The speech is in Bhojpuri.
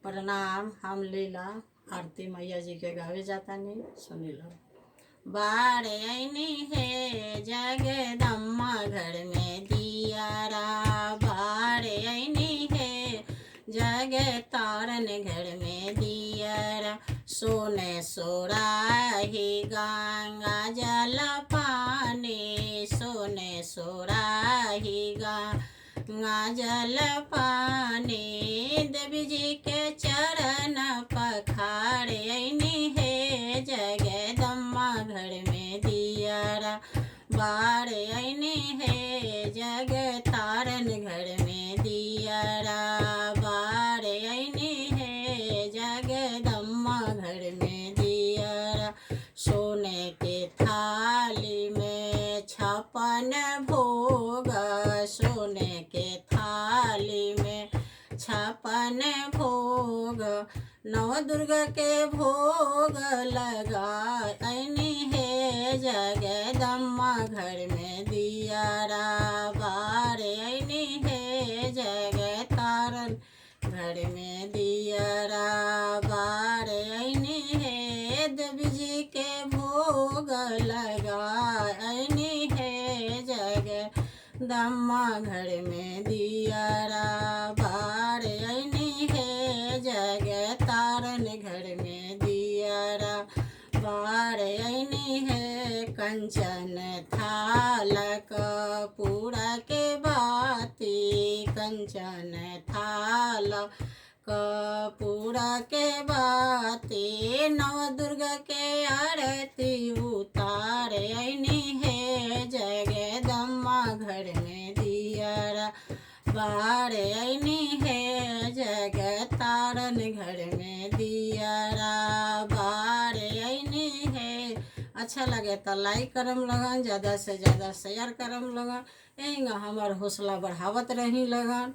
प्रणाम। हम लीला आरती मैया जी के गावे जाता नहीं सुनी लो। बाढ़ ऐनी है जगदम्मा घर में दियारा, बाढ़ ऐनी है जग तारन घर में दियारा। सोने सोराही गंगा जल पानी, सोने सोराही गंगा जल पानी। देवी जी के चरण पखार ऐनी है जगदम्मा घर में दियारा। बाढ़ ऐनी है जग तारन घर में दियारा, बाढ़ ऐनी है जगदम्मा घर में दियारा। सोने के थाली में 56 भोग, सोने के थाली में 56 भोग। नव दुर्गा के भोग लगा ऐनी है जगदम्मा घर में दियारा। बाढ़ ऐनी है जग तारन घर में दियारा, बाढ़ ऐनी है देवी जी के भोग लगा ऐनी है जगदम्मा घर में दियारा। बाढ़ ऐनी है जग तारन घर में दियारा, बाढ़ ऐनी है कंचन थाल कपूर के बाती, कंचन थाल कपूर के बाती। नव दुर्गा के आरती उतार ऐनी है जगदम्मा घर में दियारा। बाढ़ ऐनी है जग तारन घर में दियारा, बाढ़ ऐनी है। अच्छा लगे तो लाइक करम लगन, ज़्यादा से ज़्यादा शेयर करम लगन, यही हमार हौसला बढ़ावत रही लगन।